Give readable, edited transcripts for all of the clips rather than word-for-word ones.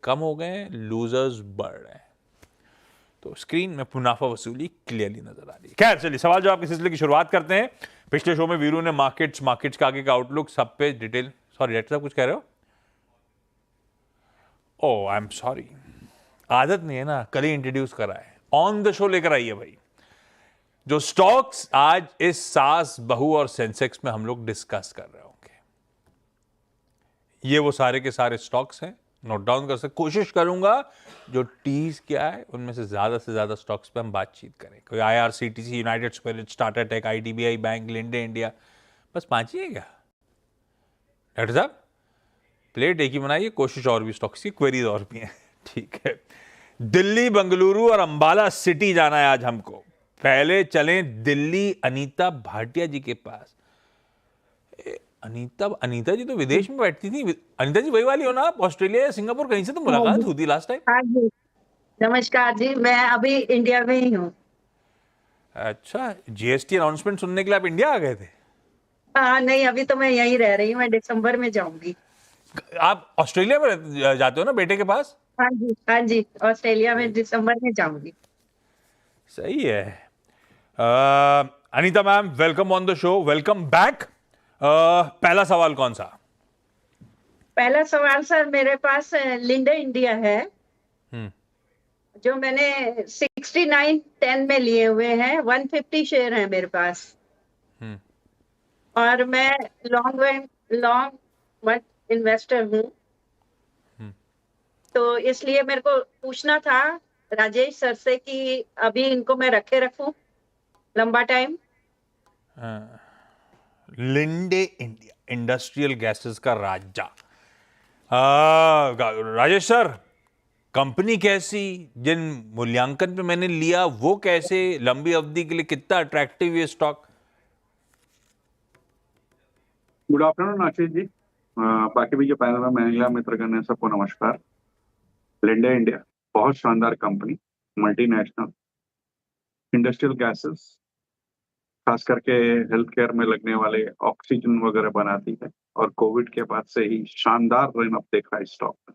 कम हो गए हैं, लूजर्स बढ़ रहे हैं। तो स्क्रीन में मुनाफा वसूली क्लियरली नजर आ रही है। खैर चलिए सवाल जवाब के सिलसिले की शुरुआत करते हैं। पिछले शो में वीरू ने मार्केट्स का आगे का आउटलुक सब पे डिटेल, सॉरी डायरेक्टर साहब कुछ कह रहे हो? ओह आई एम सॉरी, आदत नहीं है ना, कल ही इंट्रोड्यूस करा है, ऑन द शो लेकर आइए भाई। जो स्टॉक्स आज इस सास बहू और सेंसेक्स में हम लोग डिस्कस कर रहे होंगे, ये वो सारे के सारे स्टॉक्स हैं, नोट डाउन कर सकते। कोशिश करूंगा जो टीज क्या है उनमें से ज्यादा स्टॉक्स पे हम बातचीत करें। कोई IRCTC, United Spirit, Tata Tech, IDBI Bank, Linde India, बस 5 ही है क्या डॉक्टर साहब? प्लेट एक ही बनाइए, कोशिश और भी स्टॉक्स की, क्वेरीज और भी हैं। ठीक है, दिल्ली, बेंगलुरु और अंबाला सिटी जाना है आज हमको। पहले चलें दिल्ली, अनीता भाटिया जी के पास। अनीता जी तो विदेश में बैठती थी। अनीता जी वही वाली हो ना आप? ऑस्ट्रेलिया या सिंगापुर कहीं से तो हाँ मुलाकात जी। हुई थी लास्ट टाइम। हाँ जी। नमस्कार जी, मैं अभी इंडिया में ही हूँ। अच्छा, GST अनाउंसमेंट सुनने के लिए आप इंडिया आ गए थे? हाँ नहीं, अभी तो मैं यहीं रह रही हूँ, मैं दिसंबर में जाऊंगी। आप ऑस्ट्रेलिया में जाते हो ना बेटे के पास? हाँ जी, हाँ जी, ऑस्ट्रेलिया में दिसंबर में जाऊंगी। सही है। Anita ma'am, welcome on the show, welcome back. पहला सवाल कौन सा? पहला सवाल सर, मेरे पास लिंडे इंडिया है, हम्म जो मैंने 6910 में लिए हुए हैं। 150 शेयर है मेरे पास, हम्म और मैं लॉन्ग इन्वेस्टर हूँ। हम्म तो इसलिए मेरे को पूछना था राजेश सर से कि अभी इनको मैं रखे रखूं लंबा time. Linde India, industrial gases का राजा। राजेश सर, कंपनी कैसी, जिन मूल्यांकन पे मैंने लिया वो कैसे, लंबी अवधि के लिए कितना अट्रैक्टिव ये stock? Good afternoon Ashish ji. बाकी भी जो पैनल में महिला मित्रगण है सबको नमस्कार। लिंडे इंडिया बहुत शानदार कंपनी, मल्टीनेशनल, इंडस्ट्रियल गैसेस, खास करके हेल्थ केयर में लगने वाले ऑक्सीजन वगैरह बनाती है, और कोविड के बाद से ही शानदार रन अप देखा है स्टॉक में।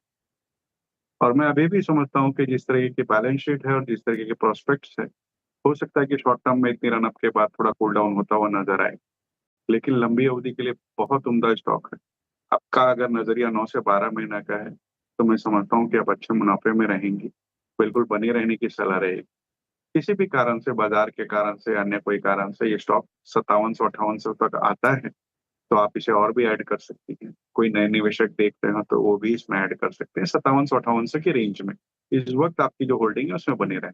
और मैं अभी भी समझता हूँ कि जिस तरीके की बैलेंस शीट है और जिस तरीके के प्रोस्पेक्ट्स है, हो सकता है कि शॉर्ट टर्म में इतनी रन अप के बाद थोड़ा कूल डाउन होता हुआ नजर आए, लेकिन लंबी अवधि के लिए बहुत उम्दा स्टॉक है। आपका अगर नजरिया 9 से 12 महीना का है तो मैं समझता हूँ कि आप अच्छे मुनाफे में रहेंगी। बिल्कुल बने रहने की सलाह रहेगी। किसी भी कारण से, बाजार के कारण से, अन्य कोई कारण से ये स्टॉक 5700-5800 तक आता है तो आप इसे और भी ऐड कर सकती हैं। कोई नए निवेशक देख रहे हो तो वो भी इसमें ऐड कर सकते हैं 5700-5800 की रेंज में। इस वक्त आपकी जो होल्डिंग है उसमें बने रहें।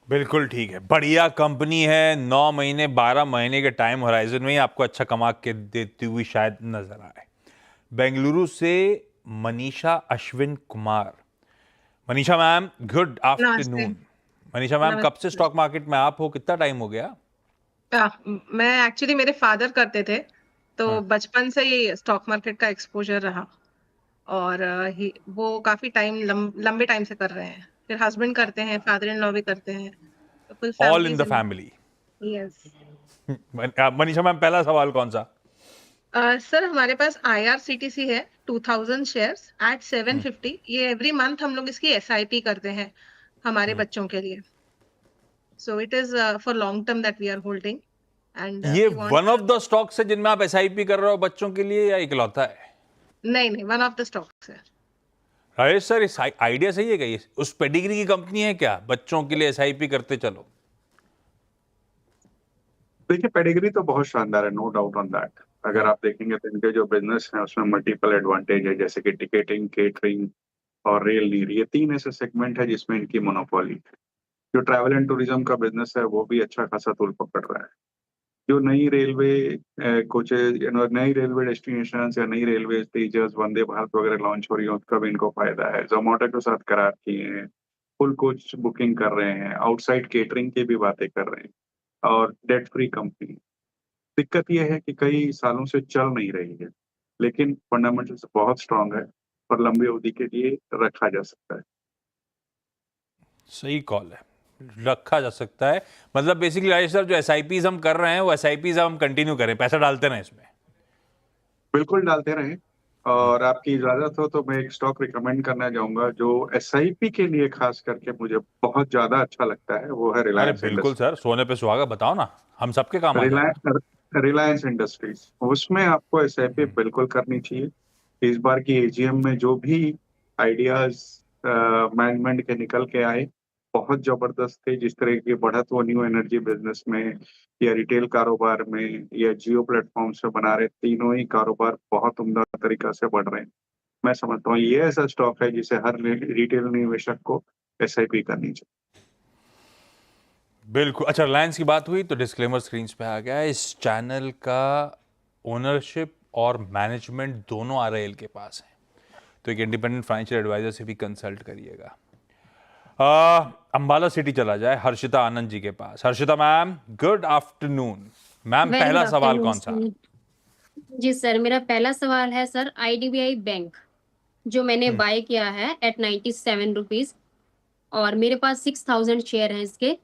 बिल्कुल ठीक है, बढ़िया कंपनी है। 9 महीने 12 महीने के टाइम होराइजन में ही आपको अच्छा कमा के देती हुई शायद नजर आए। बेंगलुरु से मनीषा अश्विन कुमार। मनीषा मैम, गुड नमस्ते। आफ्टरनून। मनीषा मैम, कब से नमस्ते। स्टॉक मार्केट में आप हो, कितना टाइम हो गया? मैं एक्चुअली मेरे फादर करते थे, तो हाँ, बचपन से ही स्टॉक मार्केट का एक्सपोजर रहा, और वो काफी टाइम लंबे टाइम से कर रहे हैं। फिर हस्बैंड करते हैं, फादर इन लॉ भी करते हैं, तो full all in family the जिन। फैमिली। यस। मनीषा मैम, पहला सवाल कौन सा? सर, हमारे पास IRCTC है, 2000 शेयर्स एट 750। ये एवरी मंथ हम लोग इसकी SIP करते हैं हमारे बच्चों के लिए। So it is for long term that we are holding, and ये we one of want. The stocks है जिनमें आप SIP कर रहे हो बच्चों के लिए, या इकलौता है? नहीं नहीं, वन ऑफ द स्टॉक्स है। राजेश सर, इस आइडिया सही है क्या? ये उस पेडिग्री की कंपनी है क्या, बच्चों के लिए SIP करते चलो? देखिए, पेडिग्री तो बहुत शानदार है, नो डाउट ऑन दैट। अगर हाँ, आप देखेंगे तो इनके जो बिजनेस है उसमें मल्टीपल एडवांटेज है, जैसे कि टिकटिंग, केटरिंग और रेल नीर, ये 3 ऐसे सेगमेंट है जिसमें इनकी मोनोपोली है। जो ट्रैवल एंड टूरिज्म का बिजनेस है वो भी अच्छा खासा तूल पकड़ रहा है। जो नई रेलवे कोचेज, नई रेलवे डेस्टिनेशन या नई रेलवे तेजस, वंदे भारत वगैरह लॉन्च हो रही है, उसका भी इनको फायदा है। जोमेटो के साथ करार किए हैं, फुल कोच बुकिंग कर रहे हैं, आउटसाइड केटरिंग की भी बातें कर रहे हैं, और डेट फ्री कंपनी। दिक्कत यह है कि कई सालों से चल नहीं रही है, लेकिन फंडामेंटल्स बहुत स्ट्रांग है और लंबी अवधि के लिए रखा जा सकता है। सही कॉल है, रखा जा सकता है। मतलब बेसिकली राजेश सर, जो SIPs हम कर रहे हैं वो SIPs हम कंटिन्यू करें, पैसा डालते रहें इसमें। बिल्कुल डालते रहें। और आपकी इजाजत हो तो मैं एक स्टॉक रिकमेंड करना चाहूंगा जो एसआईपी के लिए खास करके मुझे बहुत ज्यादा अच्छा लगता है, वो है अरे रिलायंस बिल्कुल इंडस्ट्री। सर, सोने पे सुहागा, बताओ ना, हम सबके काम आ जाएगा। रिलायंस रिलायंस इंडस्ट्रीज, उसमें आपको एसआईपी बिल्कुल करनी चाहिए। इस बार की एजीएम में जो भी आइडियाज मैनेजमेंट के निकल के आए बहुत जबरदस्त थे। जिस तरह की बढ़त वो न्यू एनर्जी बिजनेस में या रिटेल कारोबार में या जियो प्लेटफॉर्म से बना रहे, तीनों ही कारोबार बहुत उम्दा तरीका से बढ़ रहे हैं। मैं समझता हूँ ये ऐसा स्टॉक है जिसे हर रिटेल निवेशक को एसआईपी करनी चाहिए। बिल्कुल। अच्छा, रिलायंस की बात हुई तो डिस्क्लेमर स्क्रीन पे आ गया है, इस चैनल का ओनरशिप और मैनेजमेंट दोनों आरआईएल के पास है, तो एक इंडिपेंडेंट फाइनेंशियल एडवाइजर से भी कंसल्ट करिएगा। अंबाला सिटी चला जाए, हर्षिता आनंद जी के पास। Harshita ma'am, good afternoon. Ma'am, very good पहला सवाल आफ्टरनून कौन सा? सर। जी सर, मेरा पहला सवाल है सर, आईडीबीआई बैंक जो मैंने बाय किया है एट 97 रुपीज, और मेरे पास 6000 शेयर हैं इसके।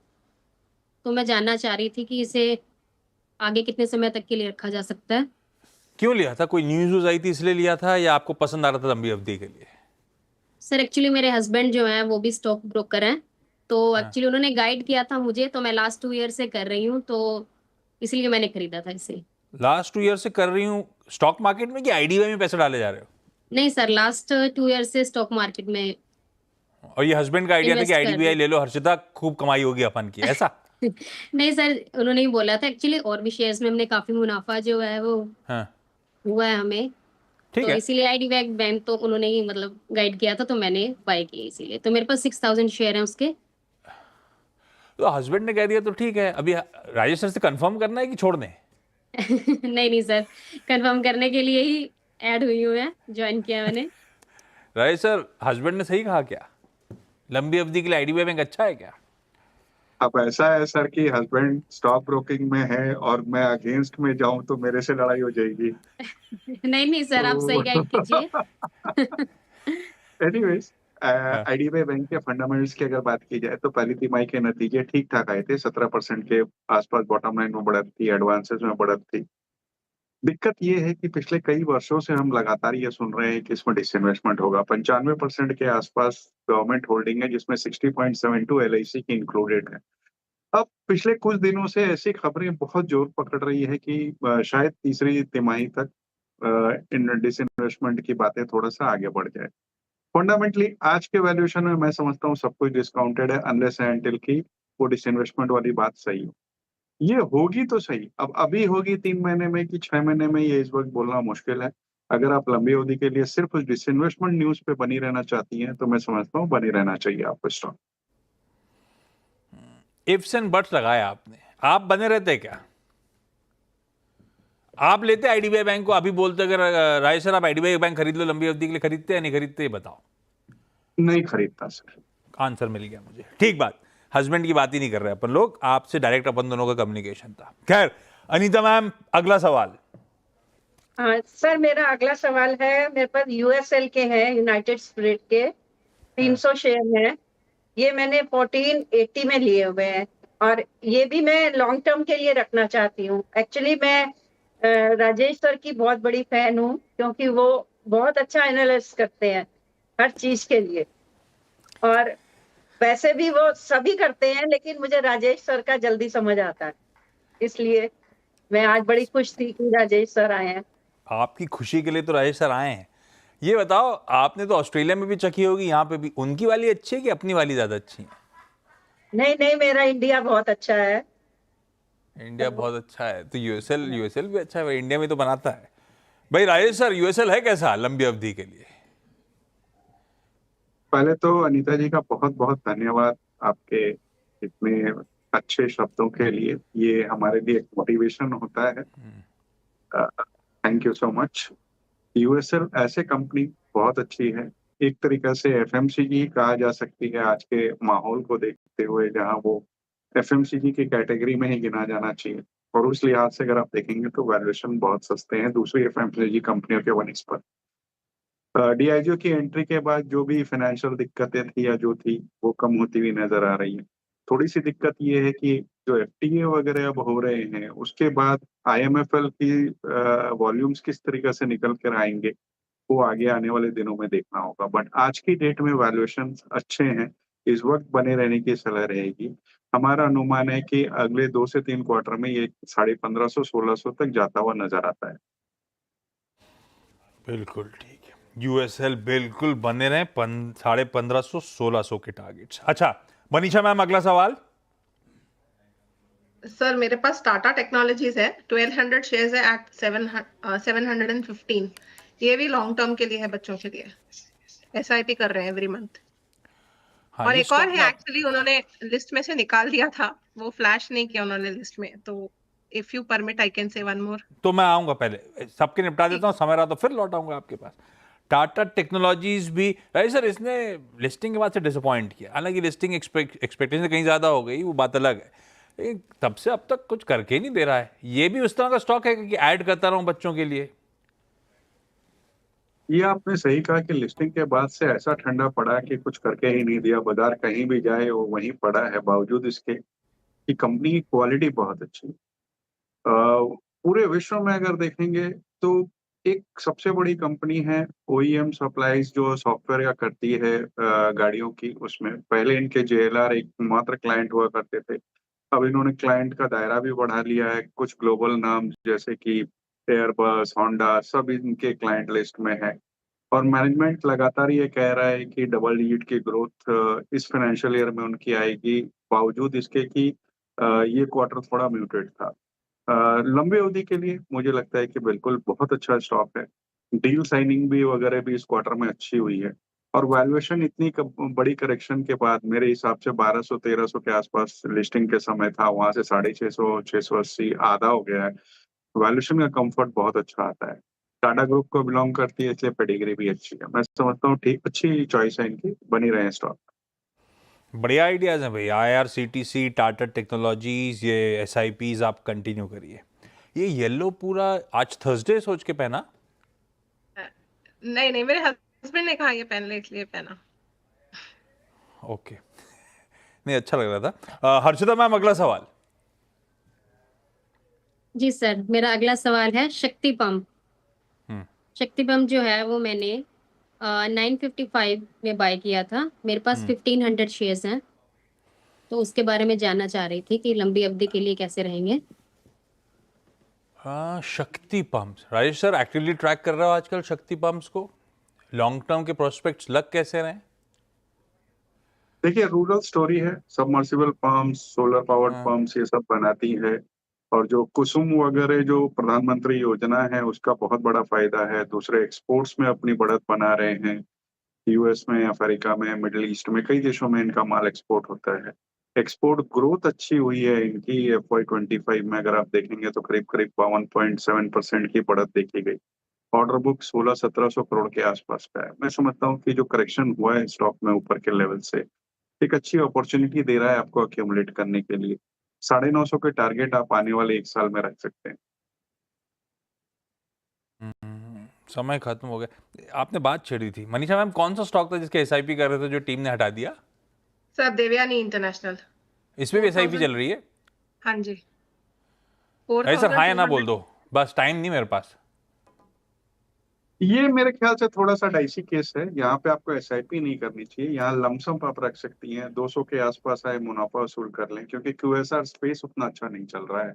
तो मैं जानना चाह रही थी कि इसे आगे कितने समय तक के लिए रखा जा सकता है। क्यों लिया था? कोई न्यूज आई थी इसलिए लिया था, या आपको पसंद आ रहा था लंबी अवधि के लिए? सर एक्चुअली मेरे हस्बैंड जो हैं वो भी स्टॉक ब्रोकर हैं, तो हाँ। एक्चुअली उन्होंने गाइड किया था मुझे, तो मैं लास्ट 2 ईयर से कर रही हूँ, तो इसलिए मैंने खरीदा था इसे। लास्ट 2 ईयर से कर रही हूँ स्टॉक मार्केट में, कि आईडीबीआई में पैसे डाले जा रहे हो? नहीं सर, लास्ट 2 ईयर से स्टॉक मार्केट में और ये हस्बैंड का आइडिया था कि इन्वेस्ट कर रही आईडीबीआई हूँ। ले लो हर्षिता, खूब कमाई होगी अपन की, ऐसा? नहीं सर, उन्होंने ही बोला था एक्चुअली, और भी शेयर्स में हमने काफी मुनाफा जो है वो हाँ, हुआ है हमें, ठीक तो है। इसीलिए आईडीबीआई बैंक तो उन्होंने ही मतलब गाइड किया था, तो मैंने बाय किया, इसीलिए तो मेरे पास 6000 शेयर हैं उसके। तो हस्बैंड ने कह दिया तो ठीक है। अभी राजेश सर से कंफर्म करना है कि छोड़ने? नहीं नहीं सर, कंफर्म करने के लिए ही ऐड हुई हूँ मैं, ज्वाइन किया मैंने। राजेश सर, हस्बैंड ने सही कहा क्या? लंबी अवधि के लिए आईडीबीआई बैंक अच्छा है क्या? अब ऐसा है सर कि हस्बैंड स्टॉक ब्रोकिंग में है और मैं अगेंस्ट में जाऊं तो मेरे से लड़ाई हो जाएगी। नहीं नहीं सर, आप सही तो गाइड कीजिए। एनीवेज, हाँ, आईडीबीआई बैंक के फंडामेंटल्स की अगर बात की जाए तो पहली तिमाही के नतीजे ठीक ठाक आए थे। 17% के आसपास बॉटम लाइन में बढ़त थी, एडवांसेस में बढ़त थी। दिक्कत ये है कि पिछले कई वर्षों से हम लगातार ये सुन रहे हैं कि इसमें डिसइन्वेस्टमेंट होगा। 95% के आसपास गवर्नमेंट होल्डिंग है, जिसमें 60.72 एलआईसी की इंक्लूडेड है। अब पिछले कुछ दिनों से ऐसी खबरें बहुत जोर पकड़ रही है कि शायद तीसरी तिमाही तक इन डिसइन्वेस्टमेंट की बातें थोड़ा सा आगे बढ़ जाए। फंडामेंटली आज के वैल्यूएशन में मैं समझता हूँ सब कुछ डिस्काउंटेड है, अनलेस एंड अनटिल की वो डिसइन्वेस्टमेंट वाली बात सही हो। ये होगी तो सही, अब अभी होगी 3 महीने में कि 6 महीने में, ये इस वक्त बोलना मुश्किल है। अगर आप लंबी अवधि के लिए सिर्फ उस डिसइन्वेस्टमेंट न्यूज पे बनी रहना चाहती हैं तो मैं समझता हूँ बनी रहना चाहिए आपको स्टॉक। इफ्स एंड बट्स लगाया आपने, आप बने रहते क्या? आप लेते आईडीबीआई बैंक को? अभी बोलते अगर राजेश सर आप आईडीबीआई बैंक खरीद लो लंबी अवधि के लिए, खरीदते या नहीं खरीदते, ये बताओ। नहीं खरीदता सर। आंसर मिल गया मुझे, ठीक बात। हस्बैंड की बात ही नहीं कर रहे अपन लोग, आपसे डायरेक्ट अपन दोनों का कम्युनिकेशन था। खैर, अनीता मैम, अगला सवाल। हाँ सर, मेरा अगला सवाल है, मेरे पास यूएसएल के हैं, यूनाइटेड स्पिरिट के 300 शेयर हैं। ये मैंने 1480 में लिए हुए हैं, और ये भी मैं लॉन्ग टर्म के लिए रखना चाहती हूँ। एक्चुअली मैं राजेश सर की बहुत बड़ी फैन हूँ, क्योंकि वो बहुत अच्छा एनालिसिस करते हैं हर चीज के लिए, और वैसे भी वो सभी करते हैं, लेकिन मुझे राजेश सर का जल्दी समझ आता है, इसलिए मैं आज बड़ी खुश थी कि राजेश सर आए हैं। आपकी खुशी के लिए तो राजेश सर आए हैं। ये बताओ, आपने तो ऑस्ट्रेलिया में भी चखी होगी, यहाँ पे भी। उनकी वाली अच्छी है कि अपनी वाली ज्यादा अच्छी है? नहीं नहीं, मेरा इंडिया बहुत अच्छा है। इंडिया बहुत अच्छा है तो यूएसएल यूएसएल भी अच्छा है भाई, इंडिया में तो बनाता है भाई। राजेश सर, यूएसएल है कैसा लंबी अवधि के लिए? पहले तो अनीता जी का बहुत बहुत धन्यवाद आपके इतने अच्छे शब्दों के लिए। ये हमारे लिए एक मोटिवेशन होता है। Thank you so much. USL ऐसे कंपनी बहुत अच्छी है, एक तरीका से एफएमसीजी कहा जा सकती है आज के माहौल को देखते हुए, जहां वो एफएमसीजी की कैटेगरी में ही गिना जाना चाहिए। और उस लिहाज से अगर आप देखेंगे तो वैल्यूएशन बहुत सस्ते हैं दूसरी एफएमसीजी कंपनियों के वनिस्पत। डीआईजीओ की एंट्री के बाद जो भी फाइनेंशियल दिक्कतें थी या जो थी वो कम होती हुई नजर आ रही है। थोड़ी सी दिक्कत ये है कि जो एफटीए वगैरह अब हो रहे हैं उसके बाद आईएमएफएल की वॉल्यूम्स किस तरीके से निकल कर आएंगे वो आगे आने वाले दिनों में देखना होगा। बट आज की डेट में वैल्यूएशन अच्छे हैं, इस वक्त बने रहने की सलाह रहेगी। हमारा अनुमान है कि अगले 2 से 3 क्वार्टर में ये 1550-1600 तक जाता हुआ नजर आता है। बिल्कुल ठीक है, यूएसएल बिल्कुल बने रहे 1550-1600 के टारगेट्स। अच्छा मनीषा मैम, अगला सवाल। सर मेरे पास टाटा टेक्नोलॉजीज है, 1200 शेयर्स है एट 715। ये भी लॉन्ग टर्म के लिए है, बच्चों के लिए एसआईपी कर रहे हैं एवरी मंथ। हाँ, और ये एक और stock है, में एक्चुअली उन्होंने लिस्ट में से निकाल दिया था, वो फ्लैश नहीं किया उन्होंने लिस्ट में, तो if you permit I can say one more. तो मैं आऊंगा, पहले सबके निपटा देता हूँ, समय रहा तो फिर लौट आऊंगा आपके पास। टाटा टेक्नोलॉजीज भी राइट सर, इसने लिस्टिंग के बाद से डिसअपॉइंट किया, हालांकि लिस्टिंग एक्सपेक्टेशन कहीं ज्यादा हो गई, वो बात अलग है, लेकिन तब से अब तक कुछ करके ही नहीं दे रहा है। ये भी उस तरह का स्टॉक है कि ऐड करता रहूं बच्चों के लिए? ये आपने सही कहा कि लिस्टिंग के बाद से ऐसा ठंडा पड़ा कि कुछ करके ही नहीं दिया। बाजार कहीं भी जाए वो वहीं पड़ा है, बावजूद इसके कि कंपनी की क्वालिटी बहुत अच्छी है। पूरे विश्व में अगर देखेंगे तो एक सबसे बड़ी कंपनी है ओईएम सप्लाईज, जो सॉफ्टवेयर का करती है गाड़ियों की। उसमें पहले इनके जेएलआर एकमात्र क्लाइंट हुआ करते थे, अब इन्होंने क्लाइंट का दायरा भी बढ़ा लिया है। कुछ ग्लोबल नाम जैसे कि एयरबस, होंडा, सब इनके क्लाइंट लिस्ट में है। और मैनेजमेंट लगातार ये कह रहा है कि डबल डिजिट की ग्रोथ इस फाइनेंशियल ईयर में उनकी आएगी, बावजूद इसके कि ये क्वार्टर थोड़ा म्यूटेड था। लंबी अवधि के लिए मुझे लगता है कि बिल्कुल बहुत अच्छा स्टॉक है। डील साइनिंग भी वगैरह भी इस क्वार्टर में अच्छी हुई है, और वैल्यूएशन इतनी बड़ी करेक्शन के बाद मेरे हिसाब से 1200-1300 के आसपास लिस्टिंग के समय था, वहां से 650, 680 आधा हो गया है। वैल्यूएशन का कंफर्ट बहुत अच्छा आता है। टाटा ग्रुप को बिलोंग करती है, इसलिए पेडिग्री भी अच्छी है। मैं समझता हूँ ठीक अच्छी चॉइस है इनकी, बनी रहे स्टॉक। बढ़िया आइडियाज हैं भाई, आईआरसीटीसी, टाटा टेक्नोलॉजीज, ये एसआईपीज आप कंटिन्यू करिए। ये येलो पूरा आज थर्सडे सोच के पहना? नहीं नहीं, मेरे हस्बैंड ने कहा ये पहन ले, इसलिए पहना। ओके, नहीं अच्छा लग रहा था। हर्षिता मैम, अगला सवाल। जी सर, मेरा अगला सवाल है शक्ति पंप। शक्ति पंप जो है वो मैंने 955 में बाय किया था। मेरे पास 1500 शेयर्स हैं, तो उसके बारे में जानना चाह रही थी कि लंबी अवधि के लिए कैसे रहेंगे। हाँ, शक्ति pumps, Rajesh sir actively track कर रहा हो आजकल शक्ति पंप्स को? लॉन्ग टर्म के प्रोस्पेक्ट्स लग कैसे रहे? देखिए, रूरल स्टोरी है। Submersible pumps, solar powered pumps, ये सब बनाती है। और जो कुसुम वगैरह जो प्रधानमंत्री योजना है, उसका बहुत बड़ा फायदा है। दूसरे एक्सपोर्ट्स में अपनी बढ़त बना रहे हैं। यूएस में, अफ्रीका में, मिडिल ईस्ट में कई देशों में इनका माल एक्सपोर्ट होता है। एक्सपोर्ट ग्रोथ अच्छी हुई है इनकी। FY25 में अगर आप देखेंगे तो करीब करीब 52.7% की बढ़त देखी गई। ऑर्डर बुक 1600-1700 करोड़ के आसपास का है। मैं समझता हूँ कि जो करेक्शन हुआ है स्टॉक में ऊपर के लेवल से, एक अच्छी अपॉर्चुनिटी दे रहा है आपको अक्यूमुलेट करने के लिए। 950 के टारगेट आप आने वाले 1 साल में रख सकते हैं। समय खत्म हो गया। आपने बात छेड़ी थी मनीषा मैम, कौन सा स्टॉक था जिसके एसआईपी कर रहे थे जो टीम ने हटा दिया? Sir Devyani International. इसमें भी एसआईपी चल रही है? हाँ जी। अरे सर हाँ या ना 4200। बोल दो, बस टाइम नहीं मेरे पास। ये मेरे ख्याल से थोड़ा सा डाइसी केस है। यहाँ पे आपको एसआईपी नहीं करनी चाहिए। यहाँ लमसम आप रख सकती हैं, 200 के आसपास आए मुनाफा वसूल कर लें, क्योंकि क्यूएसआर स्पेस उतना अच्छा नहीं चल रहा है।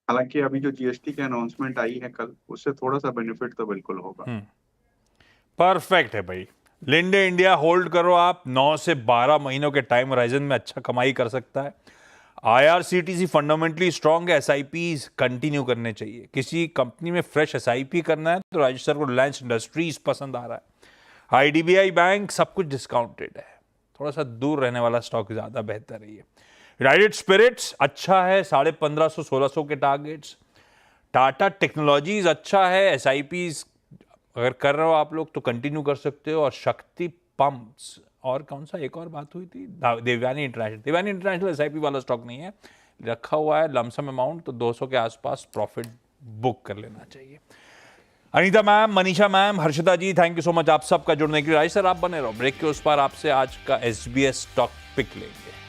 हालांकि अभी जो जीएसटी की अनाउंसमेंट आई है कल, उससे थोड़ा सा बेनिफिट तो बिल्कुल होगा। परफेक्ट है भाई। लिंडे इंडिया होल्ड करो आप, 9 से 12 महीनों के टाइम होराइजन में अच्छा कमाई कर सकता है। आईआरसीटीसी फंडामेंटली स्ट्रांग है, एसआईपीज कंटिन्यू करने चाहिए। किसी कंपनी में फ्रेश एसआईपी करना है तो राजेश सर को रिलायंस इंडस्ट्रीज पसंद आ रहा है। आईडीबीआई बैंक सब कुछ डिस्काउंटेड है, थोड़ा सा दूर रहने वाला स्टॉक ज्यादा बेहतर है। ये यूनाइटेड स्पिरिट्स अच्छा है, 1550-1600 के टारगेट्स। टाटा टेक्नोलॉजीज अच्छा है, एसआईपीज अगर कर रहे हो आप लोग तो कंटिन्यू कर सकते हो। और शक्ति पंप्स, और कौन सा एक और बात हुई थी, देवयानी इंटरनेशनल एसआईपी वाला स्टॉक नहीं है, रखा हुआ है लमसम अमाउंट, तो 200 के आसपास प्रॉफिट बुक कर लेना चाहिए। Anita ma'am, Manisha ma'am, Harshita ji, thank you so much आप सबका जुड़ने के लिए। राज सर आप बने रहो, ब्रेक के उस पार आपसे आज का एसबीएस स्टॉक पिक लेंगे।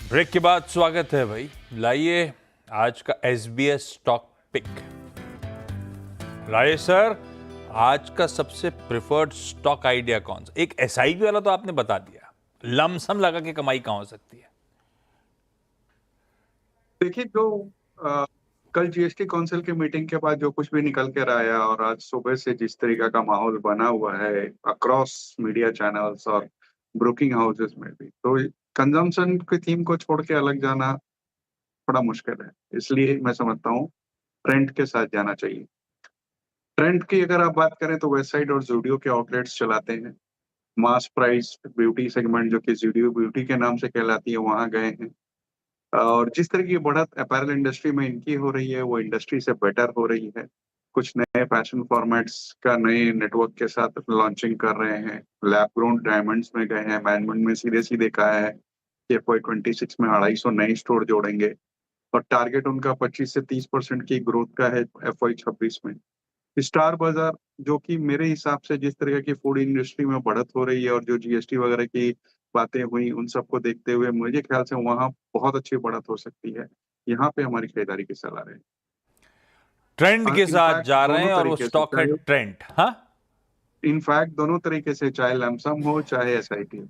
ब्रेक के बाद स्वागत है भाई, लाइए आज का SBS stock pick. Rajesh sir, आज का सबसे प्रिफर्ड स्टॉक आइडिया कौन सा? एक एसआईपी वाला तो आपने बता दिया, लमसम लगा के कमाई कहां हो सकती है? देखिए, जो कल जीएसटी काउंसिल की मीटिंग के बाद जो कुछ भी निकल कर आया और आज सुबह से जिस तरीका का माहौल बना हुआ है अक्रॉस मीडिया चैनल्स और ब्रोकिंग हाउसेस में भी, तो कंजम्पशन की थीम को छोड़ के अलग जाना थोड़ा मुश्किल है। इसलिए मैं समझता हूँ ट्रेंड के साथ जाना चाहिए। ट्रेंड की अगर आप बात करें तो वेबसाइट और जूडियो के आउटलेट्स चलाते हैं। मास प्राइस ब्यूटी सेगमेंट जो कि जूडियो ब्यूटी के नाम से कहलाती है, वहां गए हैं। और जिस तरह की बढ़त अपैरल इंडस्ट्री में इनकी हो रही है वो इंडस्ट्री से बेटर हो रही है। कुछ नए फैशन फॉर्मेट्स का नए नेटवर्क के साथ लॉन्चिंग कर रहे हैं। लैब ग्रोन डायमंड्स में गए हैं। मैनेजमेंट में सीधे सीधे कहा है कि FY26 में 250 नए स्टोर जोड़ेंगे और टारगेट उनका 25 से 30% की ग्रोथ का है FY26 में। स्टार बाजार जो कि मेरे हिसाब से जिस तरह की फूड इंडस्ट्री में बढ़त हो रही है और जो जीएसटी वगैरह की बातें हुई उन सबको देखते हुए मुझे ख्याल से वहां बहुत अच्छी बढ़त हो सकती है। यहाँ पे हमारी खरीदारी की सलाह है। ट्रेंड के साथ जा रहे हैं और वो दोनों स्टॉक है तरीके से ट्रेंड। हाँ, इनफैक्ट दोनों तरीके से, चाहे लमसम हो चाहे एसआईपी हो।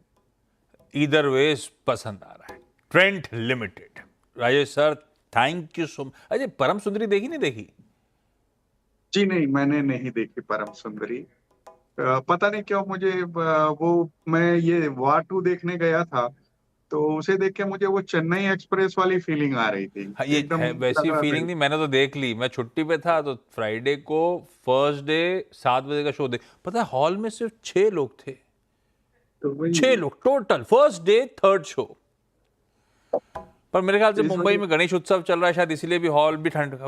ईदर वेज पसंद आ रहा है। Trend limited. Rajesh sir, thank you so much. Ajay, परम सुंदरी देखी नहीं देखी? जी नहीं, मैंने नहीं देखी परम सुंदरी। पता नहीं क्यों मुझे वो मैं ये वार 2 देखने गया था तो उसे देख के मुझे वो चेन्नई एक्सप्रेस वाली फीलिंग आ रही थी। हाँ, ये एकदम है वैसी लग रहा था फीलिंग नहीं, मैंने तो देख ली। मैं छुट्टी पे था तो फ्राइडे को फर्स्ट डे 7 बजे का शो देख, पता है हॉल में सिर्फ 6 लोग थे। तो वही 6 लोग total, first day third show. पर मेरे ख्याल से इस मुंबई में गणेश उत्सव चल रहा है, शायद इसीलिए भी हॉल भी ठंड,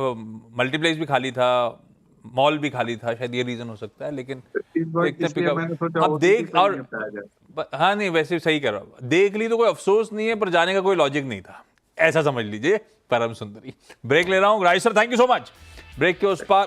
मल्टीप्लेक्स भी खाली था, मॉल भी खाली था, शायद ये रीजन हो सकता है। लेकिन इस बार देखते हैं इसलिए पिकअप। मैंने सोचा अब OTT देख पे ही और निपटाया जाए। हाँ नहीं, वैसे सही कर रहा हूँ। देख ली तो कोई अफसोस नहीं है, पर जाने का कोई लॉजिक नहीं था, ऐसा समझ लीजिए। परम सुंदरी। ब्रेक ले रहा हूँ। Rajesh sir, thank you so much. Break के उस पार